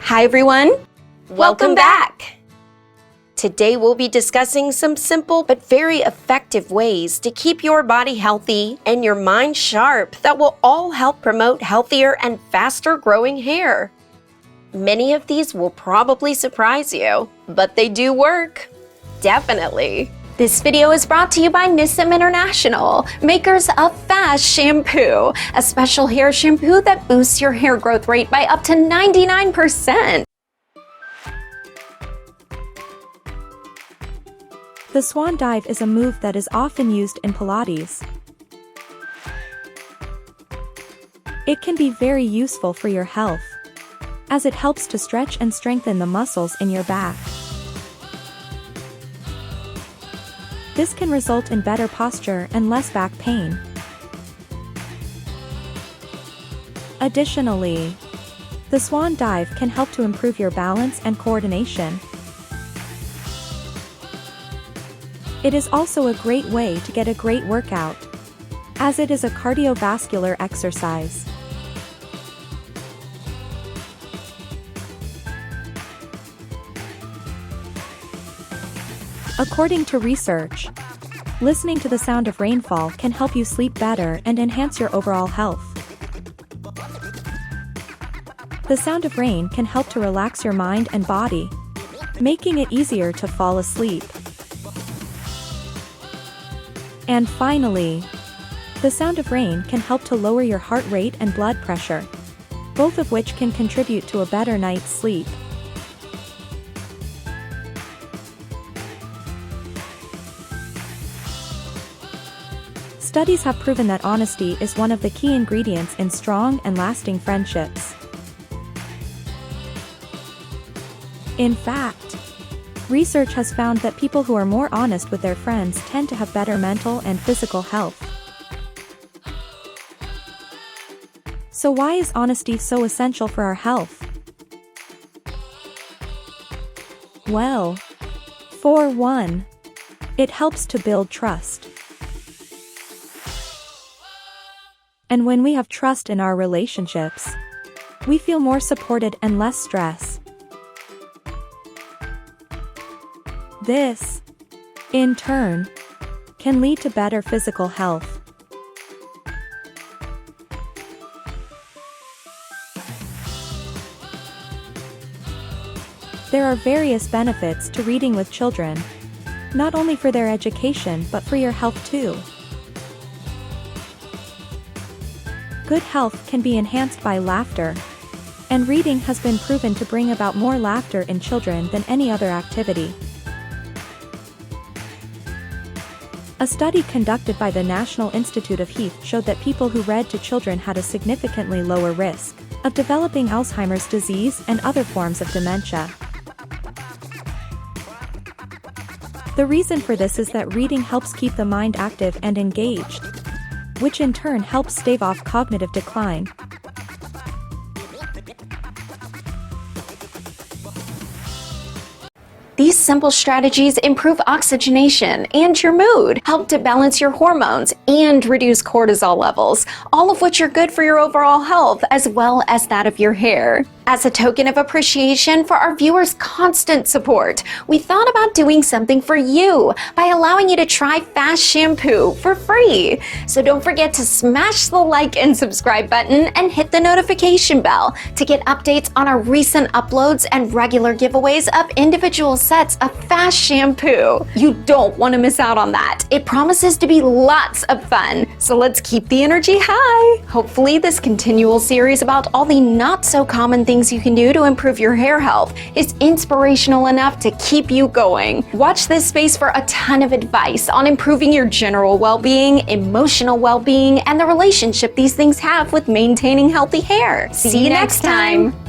Hi everyone! Welcome back! Today we'll be discussing some simple but very effective ways to keep your body healthy and your mind sharp that will all help promote healthier and faster growing hair. Many of these will probably surprise you, but they do work. Definitely. This video is brought to you by Nissim International, makers of F.A.S.T shampoo, a special hair shampoo that boosts your hair growth rate by up to 99%. The Swan dive is a move that is often used in Pilates. It can be very useful for your health, as it helps to stretch and strengthen the muscles in your back. This can result in better posture and less back pain. Additionally, the Swan dive can help to improve your balance and coordination. It is also a great way to get a great workout, as it is a cardiovascular exercise. According to research, listening to the sound of rainfall can help you sleep better and enhance your overall health. The sound of rain can help to relax your mind and body, making it easier to fall asleep. And finally, the sound of rain can help to lower your heart rate and blood pressure, both of which can contribute to a better night's sleep. Studies have proven that honesty is one of the key ingredients in strong and lasting friendships. In fact, research has found that people who are more honest with their friends tend to have better mental and physical health. So why is honesty so essential for our health? Well, for one, it helps to build trust. And when we have trust in our relationships, we feel more supported and less stress. This, in turn, can lead to better physical health. There are various benefits to reading with children, not only for their education but for your health too. Good health can be enhanced by laughter, and reading has been proven to bring about more laughter in children than any other activity. A study conducted by the National Institute of Health showed that people who read to children had a significantly lower risk of developing Alzheimer's disease and other forms of dementia. The reason for this is that reading helps keep the mind active and engaged, which in turn helps stave off cognitive decline. These simple strategies improve oxygenation and your mood, help to balance your hormones, and reduce cortisol levels, all of which are good for your overall health as well as that of your hair. As a token of appreciation for our viewers' constant support, we thought about doing something for you by allowing you to try F.A.S.T shampoo for free. So don't forget to smash the like and subscribe button and hit the notification bell to get updates on our recent uploads and regular giveaways of individual sets of F.A.S.T shampoo. You don't want to miss out on that. It promises to be lots of fun. So let's keep the energy high. Hopefully this continual series about all the not so common things you can do to improve your hair health is inspirational enough to keep you going. Watch this space for a ton of advice on improving your general well-being, emotional well-being, and the relationship these things have with maintaining healthy hair. See you next time.